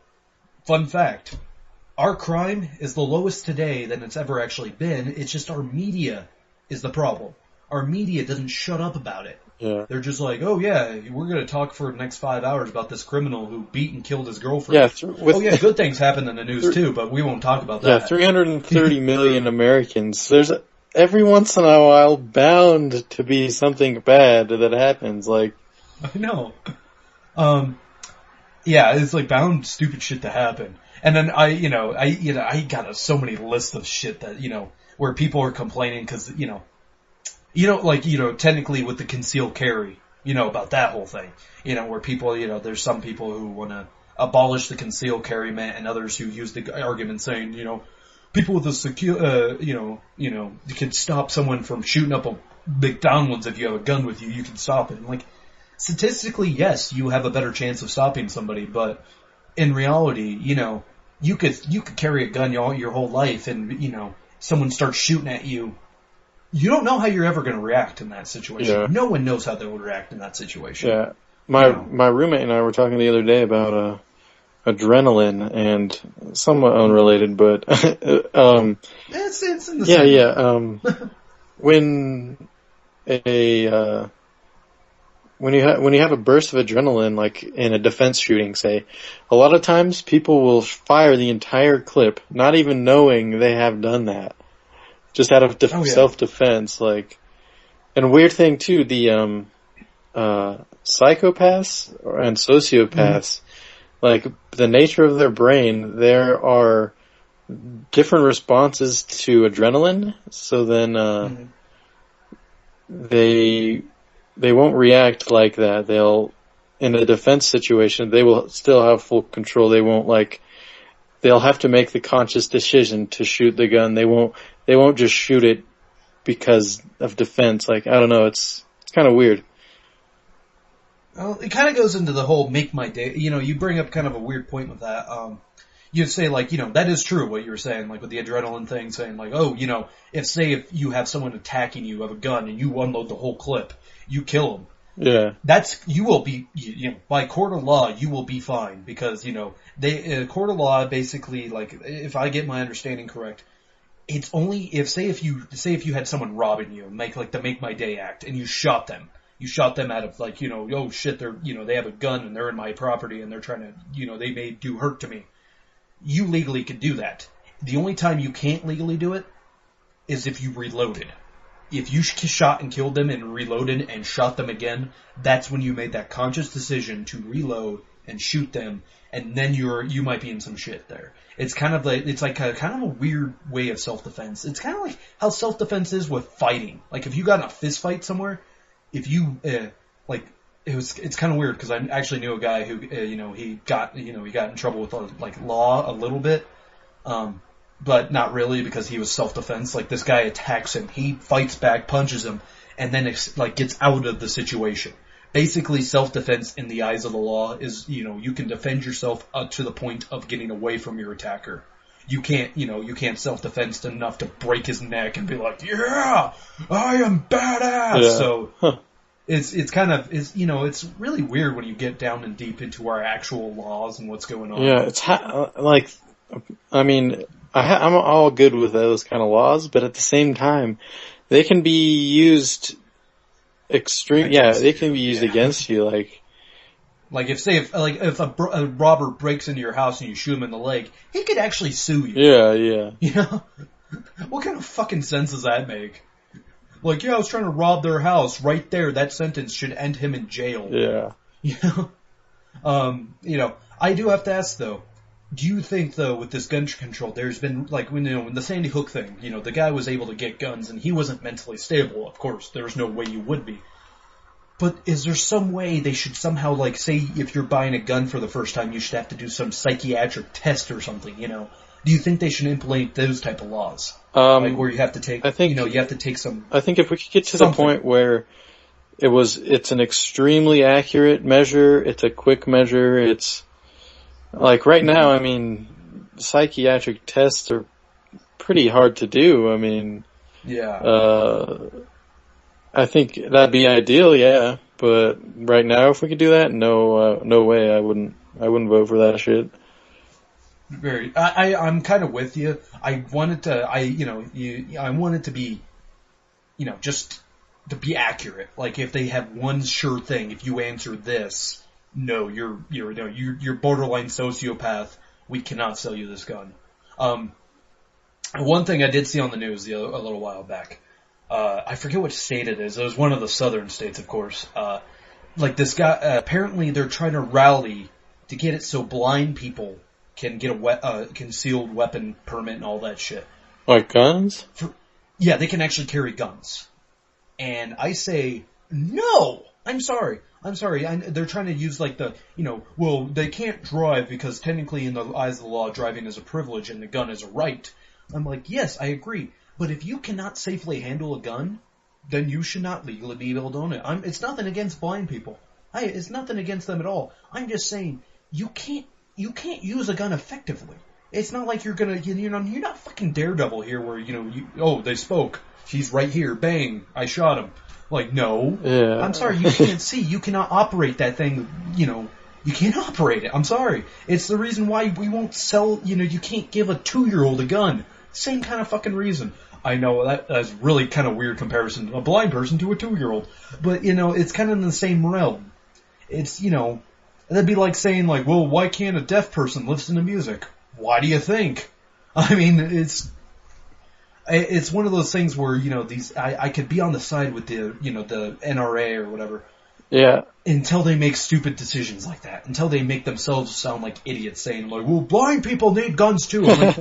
A: fun fact, our crime is the lowest today than it's ever actually been. It's just our media is the problem. Our media doesn't shut up about it.
B: Yeah.
A: They're just like, oh yeah, we're going to talk for the next 5 hours about this criminal who beat and killed his girlfriend.
B: Yeah.
A: Good things happen in the news too, but we won't talk about that.
B: Yeah, 330 million Americans. There's every once in a while bound to be something bad that happens. Like,
A: I know. Yeah, it's like bound stupid shit to happen. And then I got so many lists of shit that, where people are complaining because, technically with the concealed carry, about that whole thing, where people, there's some people who want to abolish the concealed carry and others who use the argument saying, people with a secure, you can stop someone from shooting up a McDonald's if you have a gun with you, you can stop it. I'm like, statistically, yes, you have a better chance of stopping somebody, but in reality, you could carry a gun your whole life and, someone starts shooting at you. You don't know how you're ever going to react in that situation.
B: Yeah.
A: No one knows how they would react in that situation.
B: Yeah. My roommate and I were talking the other day about, adrenaline and somewhat unrelated, but,
A: It's in the same.
B: Yeah. When you have a burst of adrenaline, like in a defense shooting, say, a lot of times people will fire the entire clip, not even knowing they have done that, just out of self-defense. Like, and a weird thing too, the psychopaths and sociopaths, like the nature of their brain, there are different responses to adrenaline. So then they won't react like that. They'll, in a defense situation, they will still have full control. They won't they'll have to make the conscious decision to shoot the gun. They won't just shoot it because of defense. Like, I don't know, it's kind of weird.
A: Well, it kind of goes into the whole make my day. You bring up kind of a weird point with that. You'd say like, that is true what you were saying, like with the adrenaline thing, saying like, oh, if you have someone attacking you, have a gun, and you unload the whole clip, you kill them.
B: Yeah.
A: You will be, by court of law, you will be fine because, court of law basically, like, if I get my understanding correct, it's only if you had someone robbing you, make my day act, and you shot them out of like, oh shit, they're, they have a gun and they're in my property and they're trying to, they may do hurt to me. You legally could do that. The only time you can't legally do it is if you reloaded. If you shot and killed them and reloaded and shot them again, that's when you made that conscious decision to reload and shoot them, and then you might be in some shit there. It's kind of a weird way of self-defense. It's kind of like how self-defense is with fighting. Like if you got in a fist fight somewhere, if you it's kind of weird because I actually knew a guy who he got in trouble with law a little bit, but not really because he was self-defense. Like this guy attacks him, he fights back, punches him, and then gets out of the situation basically self-defense in the eyes of the law is, you can defend yourself to the point of getting away from your attacker. You can't self-defense enough to break his neck and be like, yeah, I am badass.
B: Yeah.
A: So it's really weird when you get down and deep into our actual laws and what's going on.
B: Yeah, I'm all good with those kind of laws, but at the same time, they can be used against you.
A: Like if a robber breaks into your house and you shoot him in the leg, he could actually sue you.
B: Yeah.
A: What kind of fucking sense does that make? Like, I was trying to rob their house. Right there, that sentence should end him in jail.
B: Yeah.
A: I do have to ask though. Do you think though, with this gun control, there's been when the Sandy Hook thing, the guy was able to get guns and he wasn't mentally stable. Of course, there's no way you would be. But is there some way they should somehow, say, if you're buying a gun for the first time, you should have to do some psychiatric test or something, Do you think they should implement those type of laws? Where you have to take, you have to take some...
B: I think if we could get to the point where it's an extremely accurate measure, it's a quick measure, it's... Like, right now, psychiatric tests are pretty hard to do,
A: Yeah.
B: I think that'd be ideal, yeah. But right now, if we could do that, no way. I wouldn't vote for that shit.
A: I'm kind of with you. I want it to be, just to be accurate. Like if they have one sure thing, if you answer this, no, you're borderline sociopath. We cannot sell you this gun. One thing I did see on the news a little while back. I forget which state it is. It was one of the southern states, of course. This guy, apparently they're trying to rally to get it so blind people can get a concealed weapon permit and all that shit.
B: Like guns?
A: Yeah, they can actually carry guns. And I say, no! I'm sorry. They're trying to use they can't drive because technically in the eyes of the law, driving is a privilege and the gun is a right. I'm like, yes, I agree. But if you cannot safely handle a gun, then you should not legally be able to own it. It's nothing against blind people. It's nothing against them at all. I'm just saying, you can't use a gun effectively. It's not like you're not fucking Daredevil here where, they spoke. He's right here. Bang. I shot him. Like, no.
B: Yeah.
A: I'm sorry, you can't see. You cannot operate that thing, you can't operate it. I'm sorry. It's the reason why we won't sell, you can't give a 2-year-old a gun. Same kind of fucking reason. I know that's really kind of weird comparison, a blind person to a 2-year-old. But, it's kind of in the same realm. It's, that'd be like saying well, why can't a deaf person listen to music? Why do you think? It's one of those things where, I could be on the side with the NRA or whatever.
B: Yeah.
A: Until they make stupid decisions like that. Until they make themselves sound like idiots saying well, blind people need guns too. I'm like,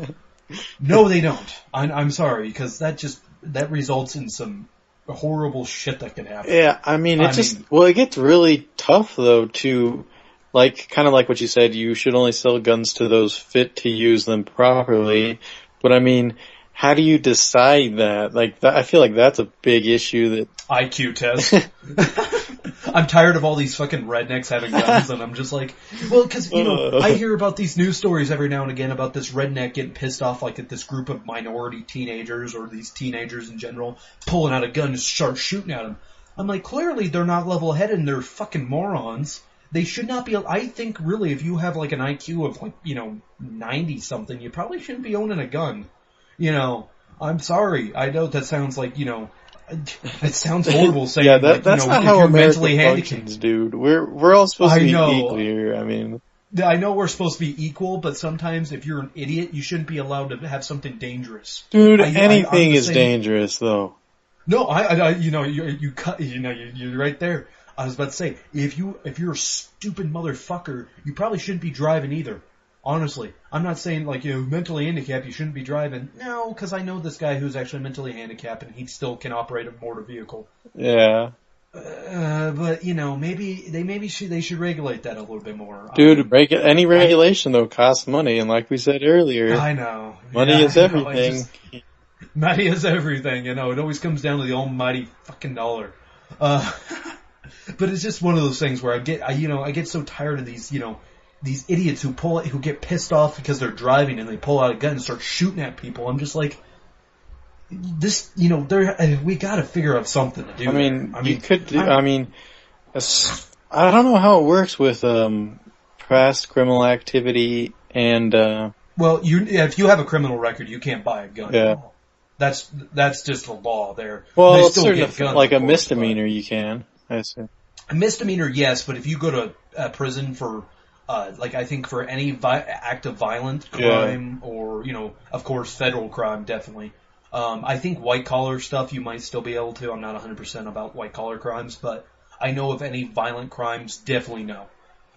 A: no, they don't. I'm sorry, because that results in some horrible shit that can happen.
B: Yeah, it gets really tough though to, kind of like what you said, you should only sell guns to those fit to use them properly. But how do you decide that? I feel like that's a big issue that...
A: IQ test. I'm tired of all these fucking rednecks having guns, and I'm just like, well, because, I hear about these news stories every now and again about this redneck getting pissed off, at this group of minority teenagers, or these teenagers in general, pulling out a gun and start shooting at them. I'm like, clearly they're not level-headed and they're fucking morons. They should not be, I think, really, if you have, an IQ of, 90-something, you probably shouldn't be owning a gun. I'm sorry. I know that sounds like, it sounds horrible saying,
B: yeah, that's not how America
A: handicapped,
B: functions, dude. We're all supposed to be equal here.
A: I know we're supposed to be equal, but sometimes if you're an idiot, you shouldn't be allowed to have something dangerous.
B: Dude, anything is dangerous, though.
A: No, you're right there. I was about to say, if you're a stupid motherfucker, you probably shouldn't be driving either. Honestly, I'm not saying mentally handicapped, you shouldn't be driving. No, because I know this guy who's actually mentally handicapped and he still can operate a motor vehicle.
B: Yeah.
A: But maybe they should regulate that a little bit more.
B: Dude, any regulation though costs money, and like we said earlier,
A: I know
B: money is everything.
A: Money is everything. It always comes down to the almighty fucking dollar. But it's just one of those things where I get so tired of these, these idiots who get pissed off because they're driving and they pull out a gun and start shooting at people. I'm just like, this, we gotta figure out something to do.
B: You could do, I don't know how it works with, past criminal activity and,
A: well, if you have a criminal record, you can't buy a gun.
B: Yeah.
A: That's just the law there.
B: Well,
A: they
B: it's
A: still get guns,
B: like a
A: course,
B: misdemeanor you can, I assume.
A: A misdemeanor, yes, but if you go to prison for, I think for any act of violent crime or, of course, federal crime, definitely. I think white-collar stuff you might still be able to. I'm not 100% about white-collar crimes, but I know of any violent crimes, definitely no.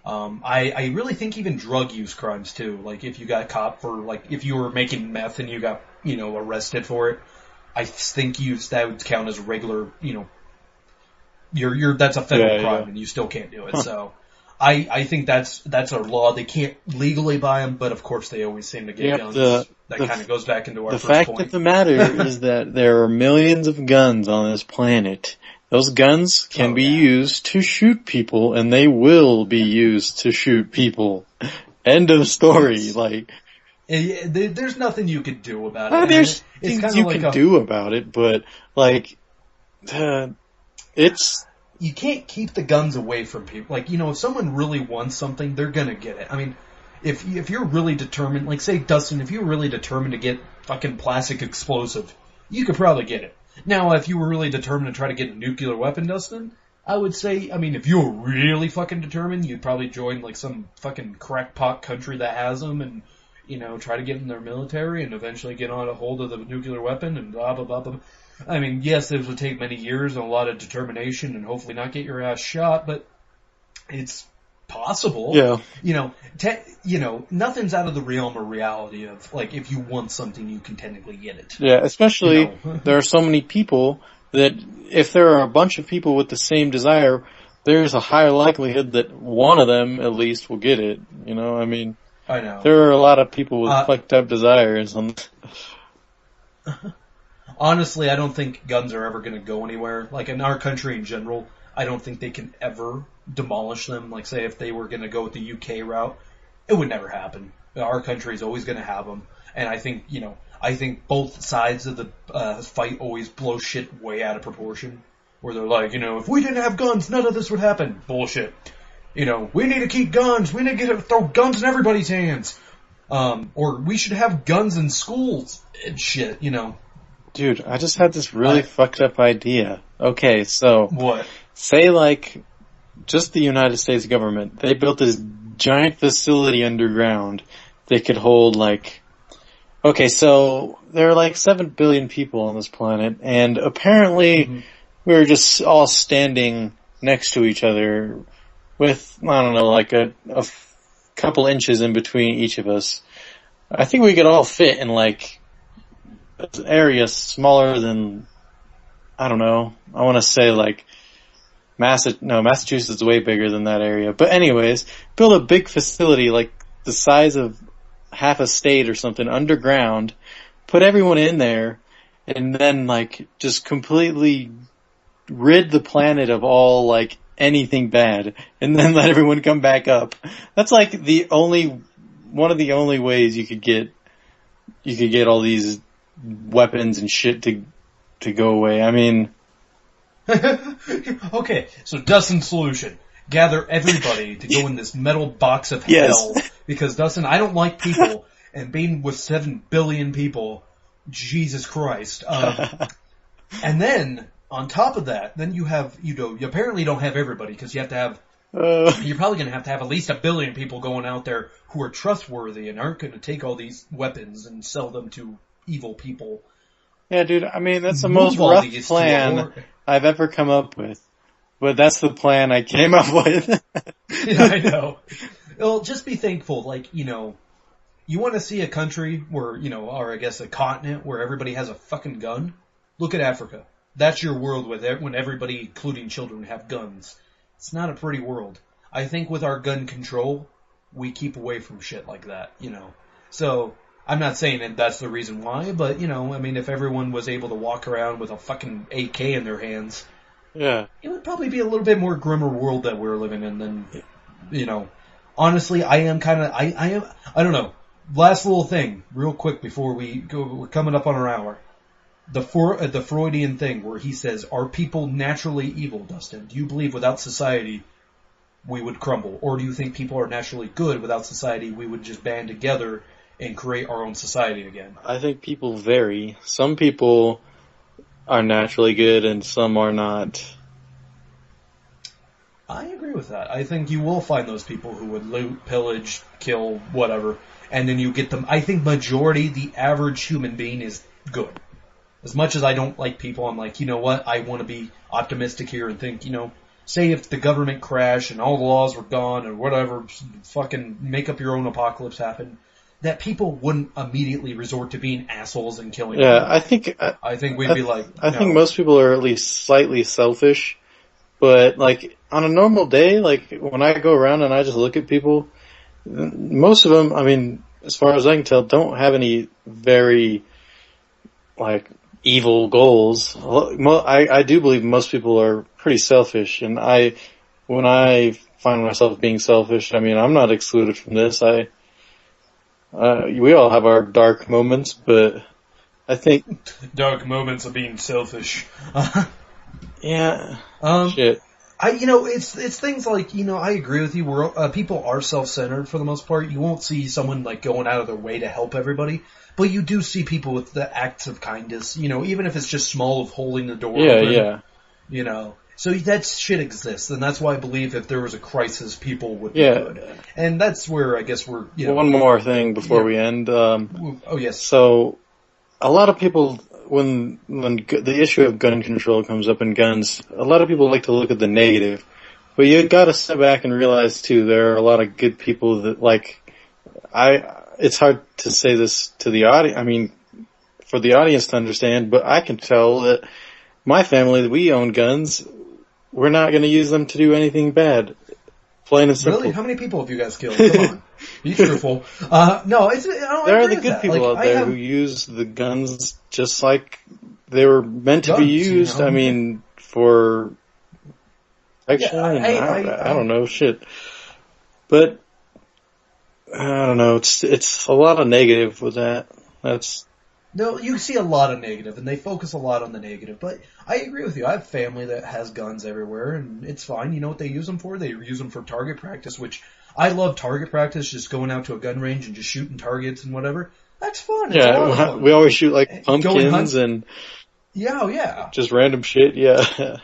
A: I really think even drug use crimes too. Like if you got caught for if you were making meth and you got arrested for it, I think that would count as a regular that's a federal crime and you still can't do it. Huh. So I think that's our law. They can't legally buy them, but of course they always seem to get guns. That kind of goes back into our first point.
B: The fact of the matter is that there are millions of guns on this planet. Those guns can be used to shoot people, and they will be used to shoot people. End of story.
A: There's nothing you could do about it.
B: There's things you can do about it, but it's.
A: You can't keep the guns away from people. If someone really wants something, they're gonna get it. I mean, if you're really determined, say Dustin, if you're really determined to get fucking plastic explosive, you could probably get it. Now, if you were really determined to try to get a nuclear weapon, Dustin, I would say, if you were really fucking determined, you'd probably join, some fucking crackpot country that has them and, try to get in their military and eventually get on a hold of the nuclear weapon and blah, blah, blah, blah. Yes, this would take many years and a lot of determination and hopefully not get your ass shot, but it's possible.
B: Yeah.
A: Nothing's out of the realm of reality of, if you want something, you can technically get it.
B: Yeah, especially there are so many people that if there are a bunch of people with the same desire, there's a higher likelihood that one of them at least will get it. I
A: know.
B: There are a lot of people with fucked up desires.
A: Honestly, I don't think guns are ever going to go anywhere. In our country in general, I don't think they can ever demolish them. Say if they were going to go with the UK route, it would never happen. Our country is always going to have them. And I think, I think both sides of the fight always blow shit way out of proportion. Where they're like, if we didn't have guns, none of this would happen. Bullshit. We need to keep guns. We need to throw guns in everybody's hands. Or we should have guns in schools and shit,
B: Dude, I just had this really fucked up idea. Okay, so.
A: What?
B: Say just the United States government, they built this giant facility underground that could hold okay, so there are 7 billion people on this planet, and apparently we're just all standing next to each other with, I don't know, a couple inches in between each of us. I think we could all fit in an area smaller than, I don't know, I want to say Massachusetts is way bigger than that area. But anyways, build a big facility the size of half a state or something underground, put everyone in there, and then just completely rid the planet of all anything bad, and then let everyone come back up. That's one of the only ways you could get all these weapons and shit to go away.
A: Okay, so Dustin's solution. Gather everybody to go in this metal box of hell. Because, Dustin, I don't like people, and being with 7 billion people, Jesus Christ. And then, on top of that, then you have, you apparently don't have everybody, because you have to have, you're probably going to have at least 1 billion people going out there who are trustworthy and aren't going to take all these weapons and sell them to evil people.
B: Yeah, dude, that's the most rough plan I've ever come up with. But that's the plan I came up with.
A: Yeah, I know. Well, just be thankful. You want to see a country where, or I guess a continent where everybody has a fucking gun? Look at Africa. That's your world when everybody, including children, have guns. It's not a pretty world. I think with our gun control, we keep away from shit like that, So, I'm not saying that that's the reason why, but, if everyone was able to walk around with a fucking AK in their hands,
B: Yeah.
A: it would probably be a little bit more grimmer world that we're living in than, you know, honestly, I am kind of, I don't know. Last little thing, real quick before we go, we're coming up on our hour. The Freudian thing where he says, are people naturally evil, Dustin? Do you believe without society we would crumble? Or do you think people are naturally good without society we would just band together and create our own society again?
B: I think people vary. Some people are naturally good and some are not.
A: I agree with that. I think you will find those people who would loot, pillage, kill, whatever, and then you get them. I think majority, the average human being is good. As much as I don't like people, I'm like, you know what, I want to be optimistic here and think, you know, say if the government crashed and all the laws were gone or whatever, fucking make up your own apocalypse happen, that people wouldn't immediately resort to being assholes and killing
B: Yeah,
A: people. I think we'd be like,
B: I think most people are at least slightly selfish, but like on a normal day, like when I go around and I just look at people, most of them, I mean, as far as I can tell, don't have any very like evil goals. I do believe most people are pretty selfish, and when I find myself being selfish, I mean, I'm not excluded from this. We all have our dark moments, but I think
A: dark moments of being selfish.
B: yeah, shit.
A: It's things like, you know, I agree with you. People are self-centered for the most part. You won't see someone like going out of their way to help everybody, but you do see people with the acts of kindness. You know, even if it's just small of holding the door open.
B: Yeah.
A: You know, so that shit exists, and that's why I believe if there was a crisis, people would be good. And that's where I guess we're. You know,
B: one more thing before we end.
A: Oh yes.
B: So, a lot of people, when the issue of gun control comes up in guns, a lot of people like to look at the negative, but you got to step back and realize too there are a lot of good people that it's hard to say this to the audience. I mean, for the audience to understand, but I can tell that my family, we own guns. We're not going to use them to do anything bad. Plain and simple.
A: Really? How many people have you guys killed? Come on. Be truthful. No,
B: there are the good people out there who use the guns just like they were meant to be used. You know? I mean, for protection. I don't know, shit. But I don't know. It's a lot of negative with that.
A: No, you see a lot of negative, and they focus a lot on the negative. But I agree with you. I have family that has guns everywhere, and it's fine. You know what they use them for? They use them for target practice, which I love target practice, just going out to a gun range and just shooting targets and whatever. That's fun. It's a lot of fun.
B: We always shoot like pumpkins and just random shit. Yeah, it's the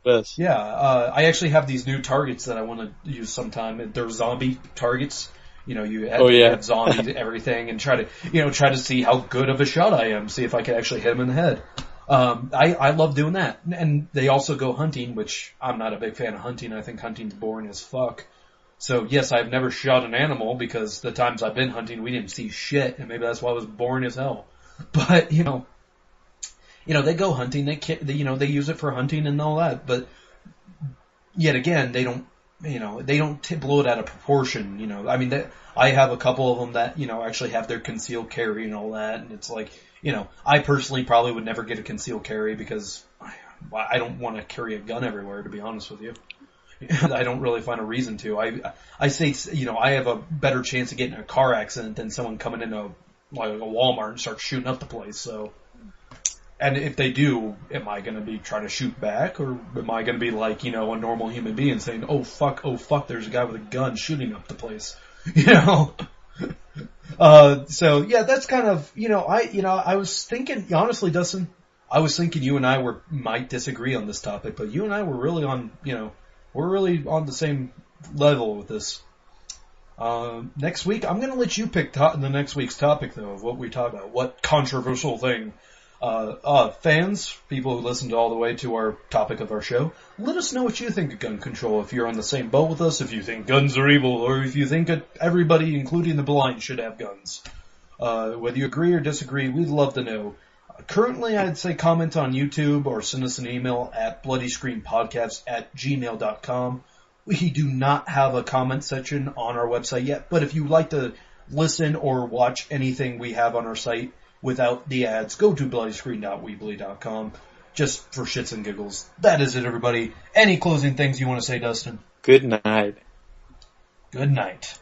B: best.
A: Yeah, I actually have these new targets that I want to use sometime. They're zombie targets. You know, you have zombies and everything, and try to see how good of a shot I am, see if I can actually hit them in the head. I love doing that. And they also go hunting, which I'm not a big fan of hunting. I think hunting's boring as fuck. So yes, I've never shot an animal because the times I've been hunting, we didn't see shit, and maybe that's why it was boring as hell. But, you know, they go hunting, they use it for hunting and all that, but yet again, they don't blow it out of proportion, you know. I mean, I have a couple of them that, you know, actually have their concealed carry and all that, and it's like, you know, I personally probably would never get a concealed carry because I don't want to carry a gun everywhere, to be honest with you. I don't really find a reason to. I say, you know, I have a better chance of getting in a car accident than someone coming into a Walmart and start shooting up the place, so. And if they do, am I going to be trying to shoot back, or am I going to be like, you know, a normal human being saying, oh fuck, there's a guy with a gun shooting up the place, you know? So yeah, that's kind of, I was thinking, honestly, Dustin, I was thinking you and I might disagree on this topic, but you and I were really on, we're really on the same level with this. Next week, I'm going to let you pick the next week's topic, though, of what we talk about. What controversial thing. Fans, people who listened all the way to our topic of our show, let us know what you think of gun control. If you're on the same boat with us, if you think guns are evil, or if you think that everybody, including the blind, should have guns. Whether you agree or disagree, we'd love to know. Currently, I'd say comment on YouTube or send us an email at bloodyscreenpodcast@gmail.com. We do not have a comment section on our website yet, but if you'd like to listen or watch anything we have on our site without the ads, go to bloodyscreen.weebly.com. just for shits and giggles. That is it, everybody. Any closing things you want to say, Dustin?
B: Good night.
A: Good night.